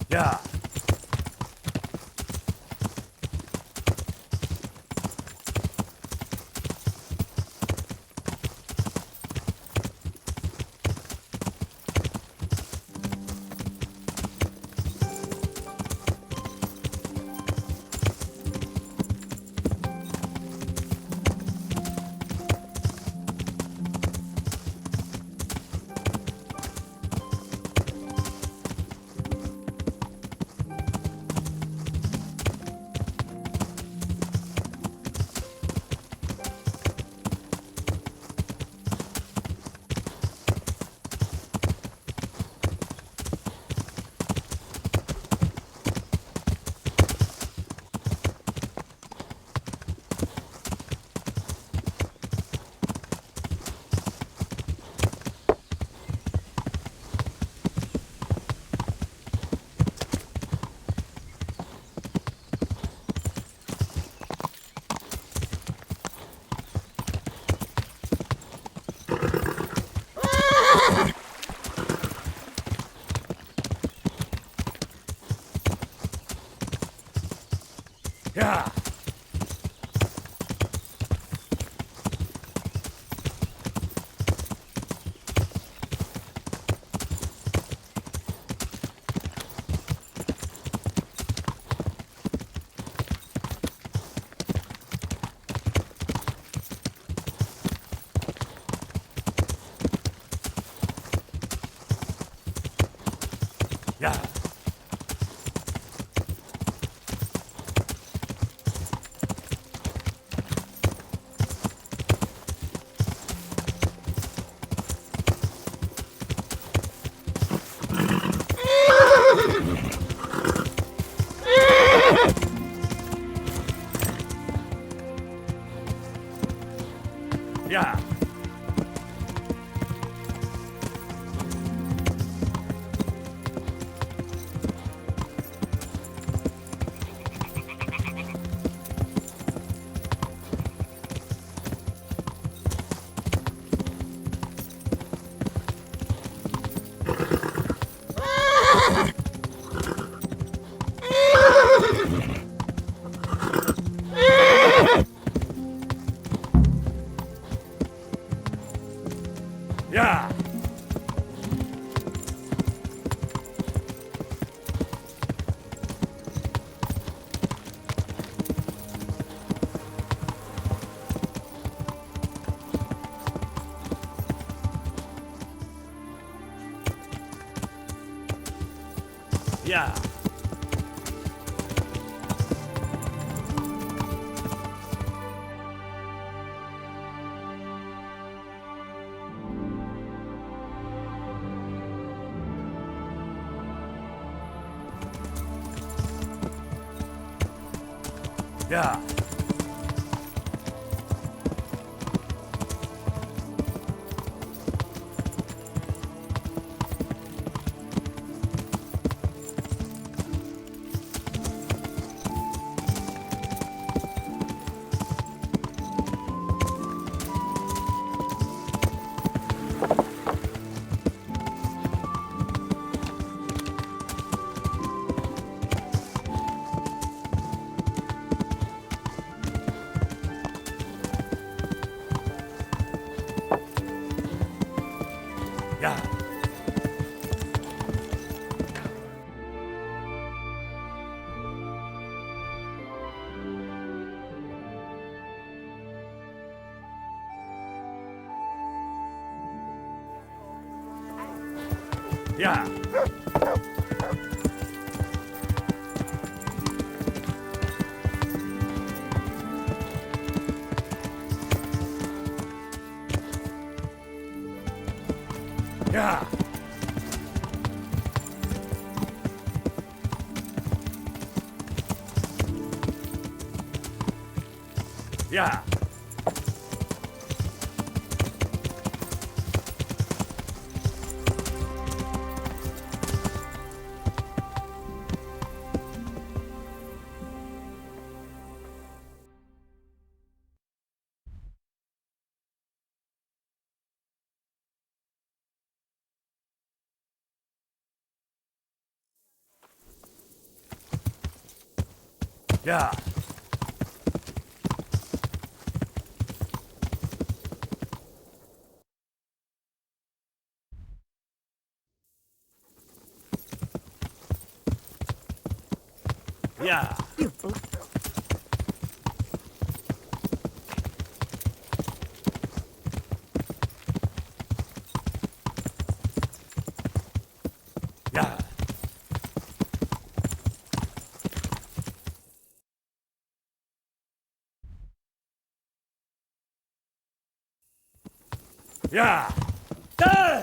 야, 야, 야, 야, 야, 야, 야, 야, 야, 야, 야, Yeah. Yeah. Beautiful. Yeah. Yeah. Ah!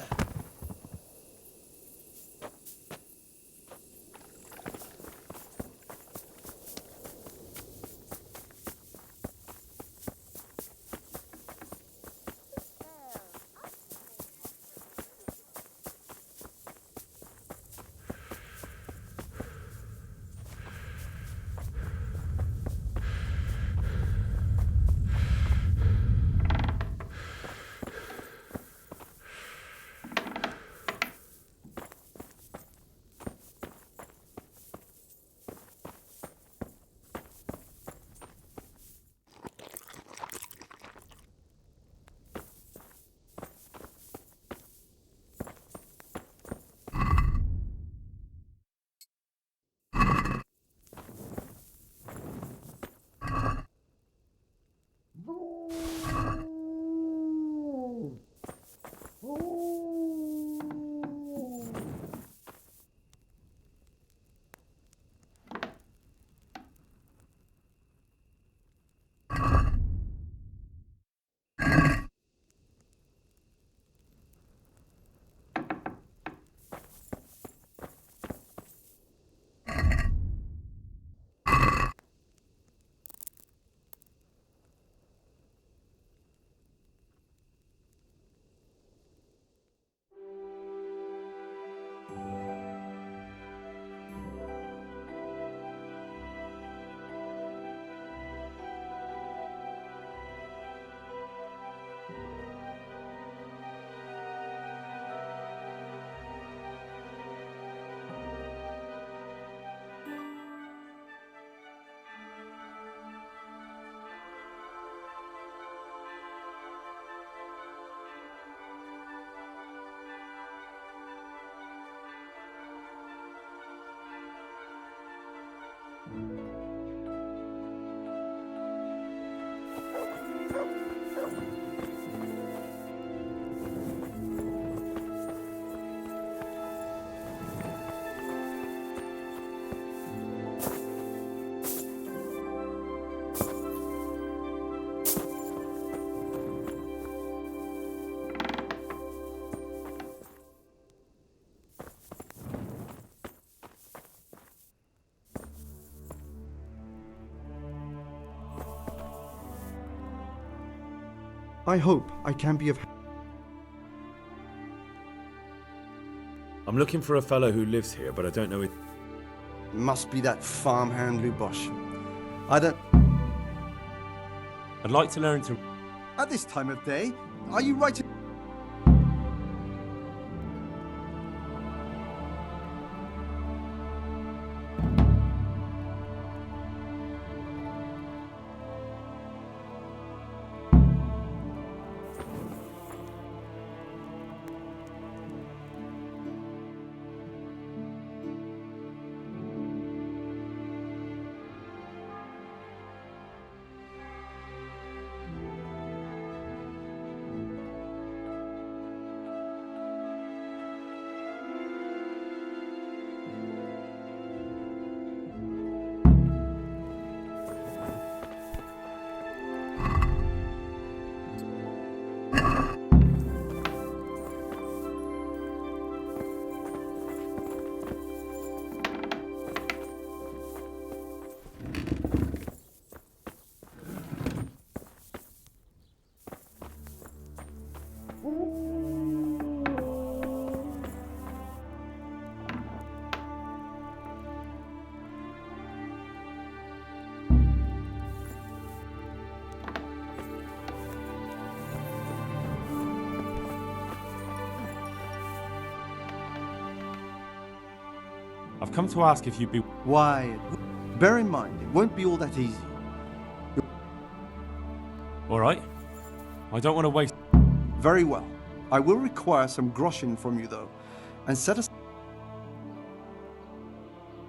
I hope I can be of... I'm looking for a fellow who lives here, but I don't know it. Must be that farmhand Lubosh. I don't... I'd like to learn to... At this time of day, are you writing... I've come to ask if you'd be... Why? Bear in mind, it won't be all that easy. All right. I don't want to waste... Very well. I will require some groschen from you, though, and set us...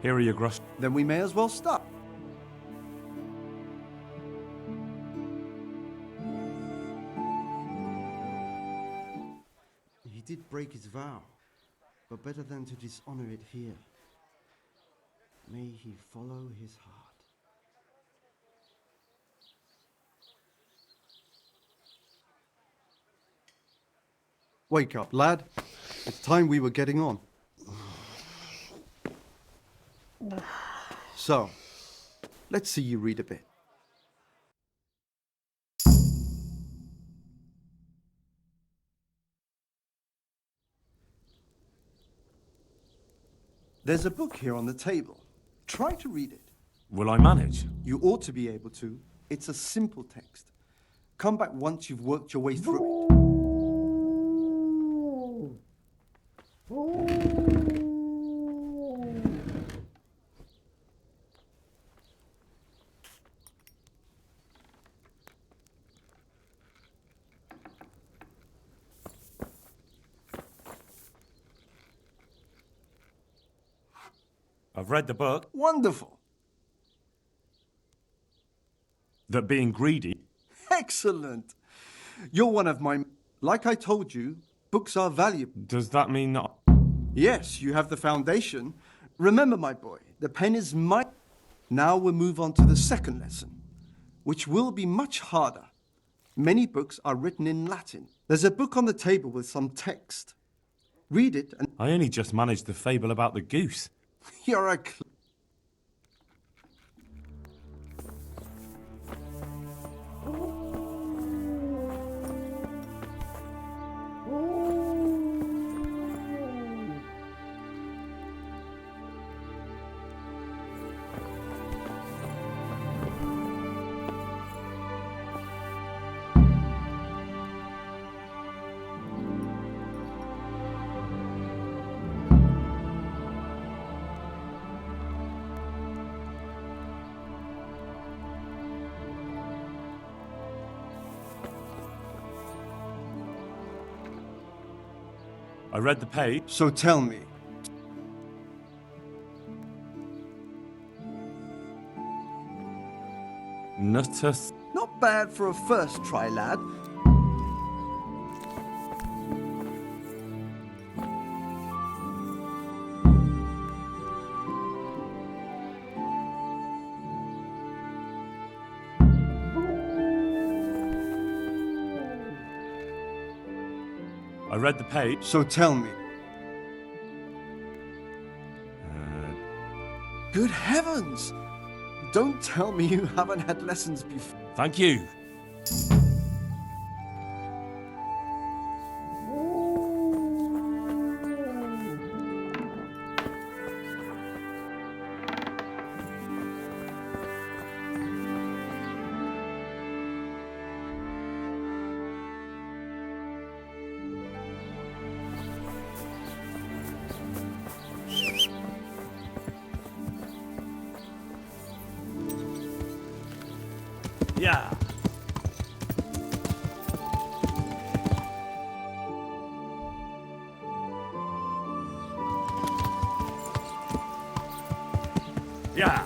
Here are your gross... Then we may as well start. He did break his vow, but better than to dishonor it here. May he follow his heart. Wake up, lad. It's time we were getting on. So, let's see you read a bit. There's a book here on the table. Try to read it. Will I manage? You ought to be able to. It's a simple text. Come back once you've worked your way through it. I've read the book. Wonderful. That being greedy... Excellent. You're one of my... Like I told you, books are valuable. Does that mean that... Yes, you have the foundation. Remember, my boy, the pen is my... Now we'll move on to the second lesson, which will be much harder. Many books are written in Latin. There's a book on the table with some text. Read it and... I only just managed the fable about the goose. You're a... I read the page. So tell me. Nutus. Not bad for a first try, lad. I read the page. So tell me. Good heavens! Don't tell me you haven't had lessons before. Thank you. Yeah. Yeah.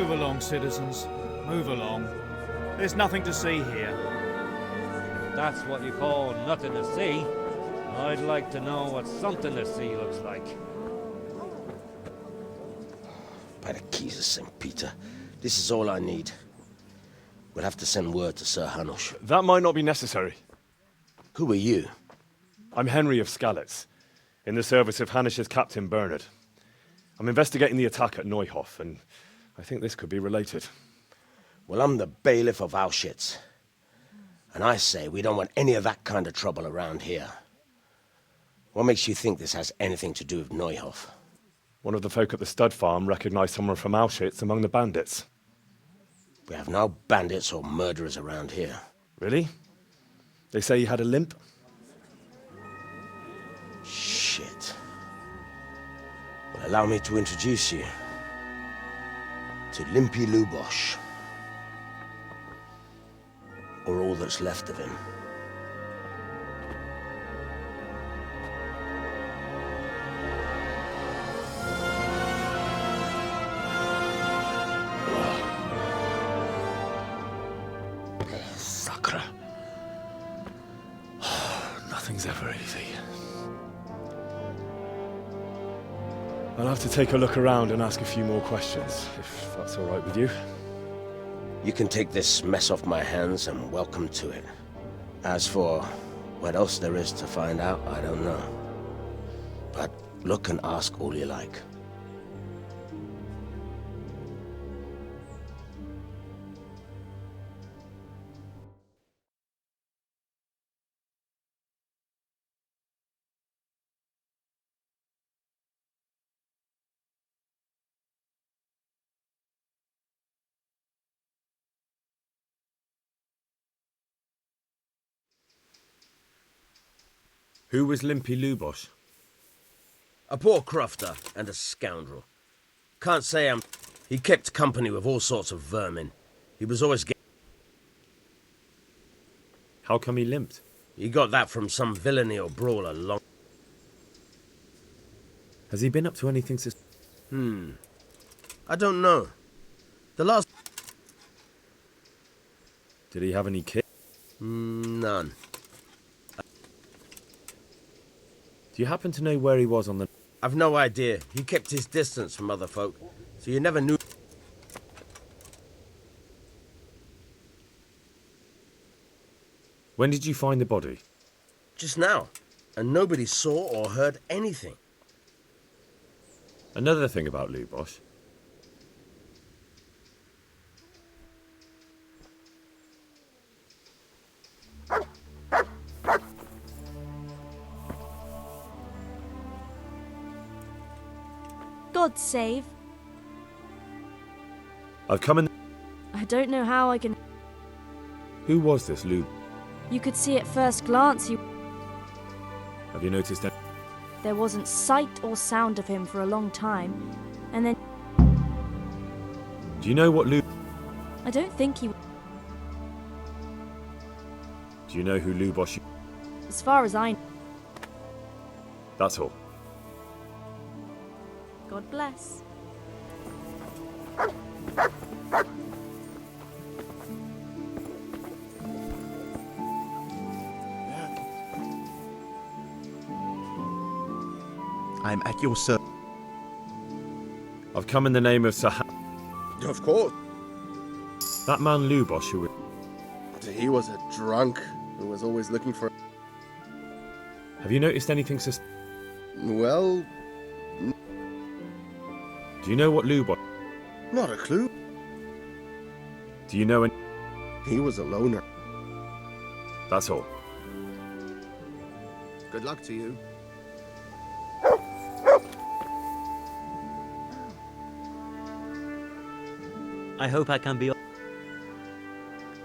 Move along, citizens. Move along. There's nothing to see here. That's what you call nothing to see. I'd like to know what something to see looks like. By the keys of St. Peter, this is all I need. We'll have to send word to Sir Hanush. That might not be necessary. Who are you? I'm Henry of Skalitz, in the service of Hanush's Captain Bernard. I'm investigating the attack at Neuhof, and I think this could be related. Well, I'm the bailiff of Auschwitz. And I say we don't want any of that kind of trouble around here. What makes you think this has anything to do with Neuhof? One of the folk at the stud farm recognized someone from Auschwitz among the bandits. We have no bandits or murderers around here. Really? They say he had a limp? Shit. Well, allow me to introduce you to Limpy Lubosh. Or all that's left of him. Sacre. Nothing's ever easy. I'll have to take a look around and ask a few more questions, if that's all right with you. You can take this mess off my hands and welcome to it. As for what else there is to find out, I don't know. But look and ask all you like. Who was Limpy Lubosh? A poor crofter and a scoundrel. Can't say I'm... He kept company with all sorts of vermin. He was always How come he limped? He got that from some villainy or brawler long... Has he been up to anything I don't know. The last... Did he have any kids? None. Do you happen to know where he was on the... I've no idea. He kept his distance from other folk, so you never knew... When did you find the body? Just now. And nobody saw or heard anything. Another thing about Lubosh. God save. I've come in... I don't know how I can... Who was this Lub? You could see at first glance Have you noticed that? there wasn't sight or sound of him for a long time. And then Do you know what Lub... I don't think he... Do you know who Lubosh... As far as I know. That's all. God bless. I'm at your service. I've come in the name of Saha... Of course. That man Lubosh who... He was a drunk who was always looking for... Have you noticed anything Well, Do you know what Lubosh... not a clue. Do you know any... He was a loner. That's all. Good luck to you. I hope I can be...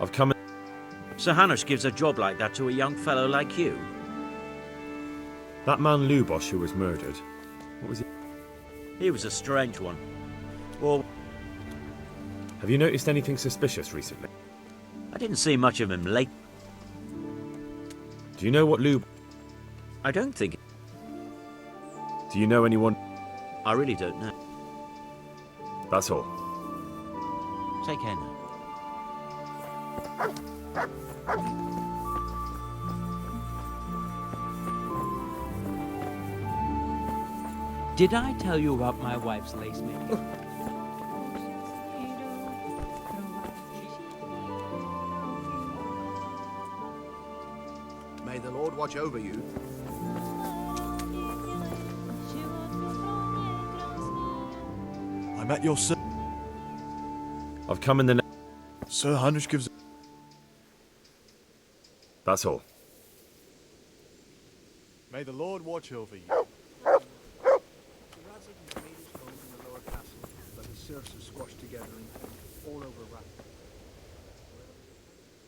I've come in... Sir Hanush gives a job like that to a young fellow like you? That man Lubosh who was murdered. What was he... He was a strange one. Well, Have you noticed anything suspicious recently? I didn't see much of him late. Do you know what Lub... I don't think... Do you know anyone... I really don't know. That's all. Take care now. Did I tell you about my wife's lace making? May the Lord watch over you. I'm at your service. I've come in the... Sir Heinrich gives... That's all. May the Lord watch over you.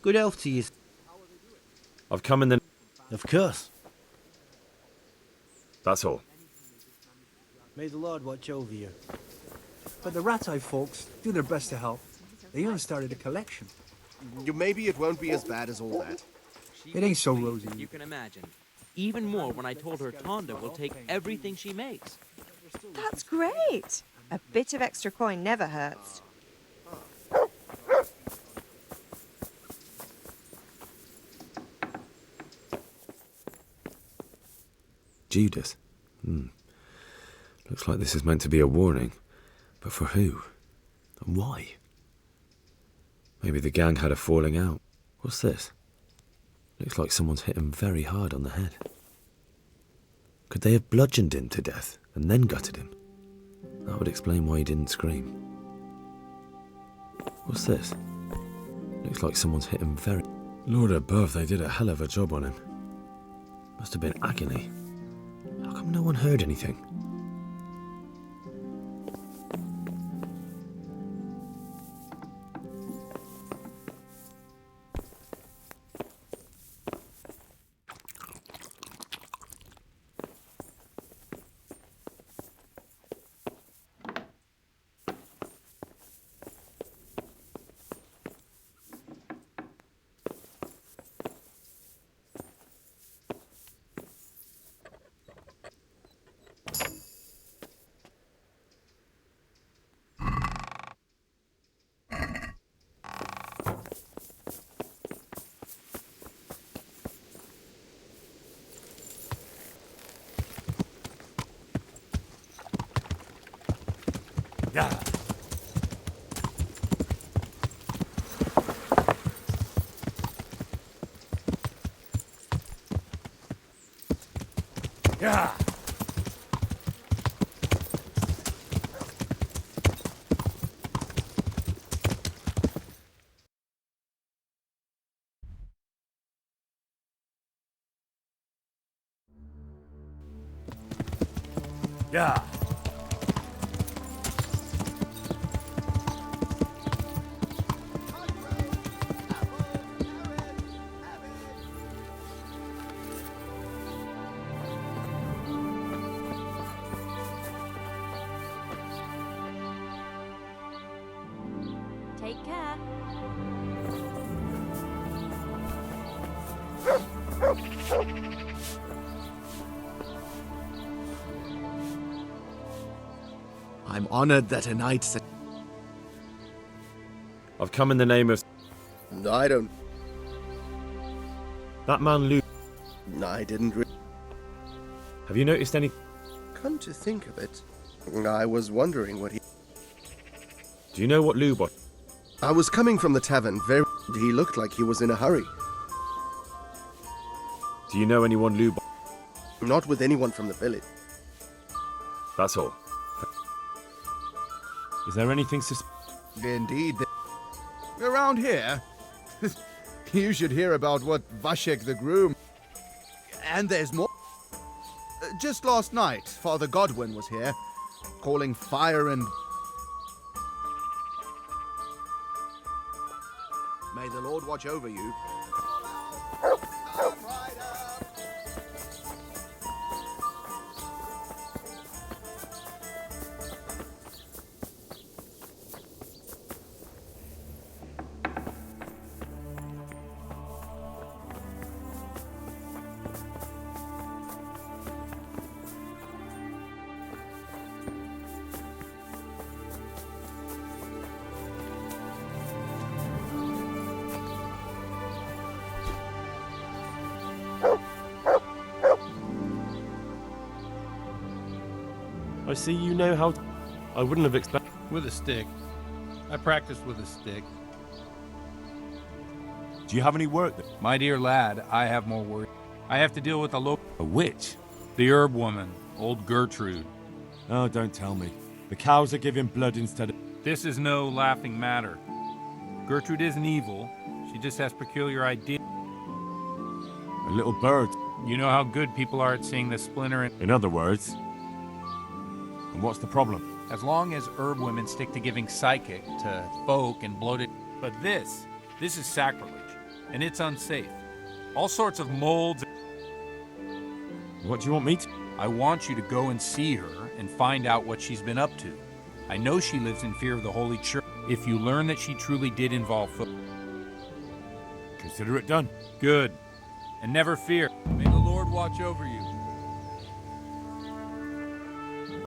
Good health to you. I've come in the... Of course. That's all. May the Lord watch over you. But the Rat-Eye folks do their best to help. They even started a collection. Maybe it won't be as bad as all that. It ain't so rosy. You can imagine. Even more when I told her Tonda will take everything she makes. That's great. A bit of extra coin never hurts. Judas. Looks like this is meant to be a warning. But for who? And why? Maybe the gang had a falling out. What's this? Looks like someone's hit him very hard on the head. Could they have bludgeoned him to death and then gutted him? That would explain why he didn't scream. What's this? Looks like someone's hit him very... Lord above, they did a hell of a job on him. Must have been agony. How come no one heard anything? Yeah. Yeah. Yeah. Take care. I'm honored that a knight said... I've come in the name of... No, I don't... That man Lou... No, I didn't Have you noticed any... Come to think of it, I was wondering what he... Do you know what Lou was? I was coming from the tavern, he looked like he was in a hurry. Do you know anyone Lou... Not with anyone from the village. That's all. Is there anything Indeed. Around here, you should hear about what Vashek the groom... And there's more. Just last night, Father Godwin was here, calling fire and... May the Lord watch over you. I see you know how. I wouldn't have expected. With a stick. I practice with a stick. Do you have any work? My dear lad, I have more work. I have to deal with A witch? the herb woman, old Gertrude. Oh, don't tell me. The cows are giving blood instead of. This is no laughing matter. Gertrude isn't evil. She just has peculiar ideas. A little bird. You know how good people are at seeing the splinter in... In other words. And what's the problem? As long as herb women stick to giving psychic to folk and bloated... But this is sacrilege. And it's unsafe. All sorts of molds... What do you want me to? I want you to go and see her and find out what she's been up to. I know she lives in fear of the Holy Church. If you learn that she truly did involve folk... Consider it done. Good. And never fear. May the Lord watch over you.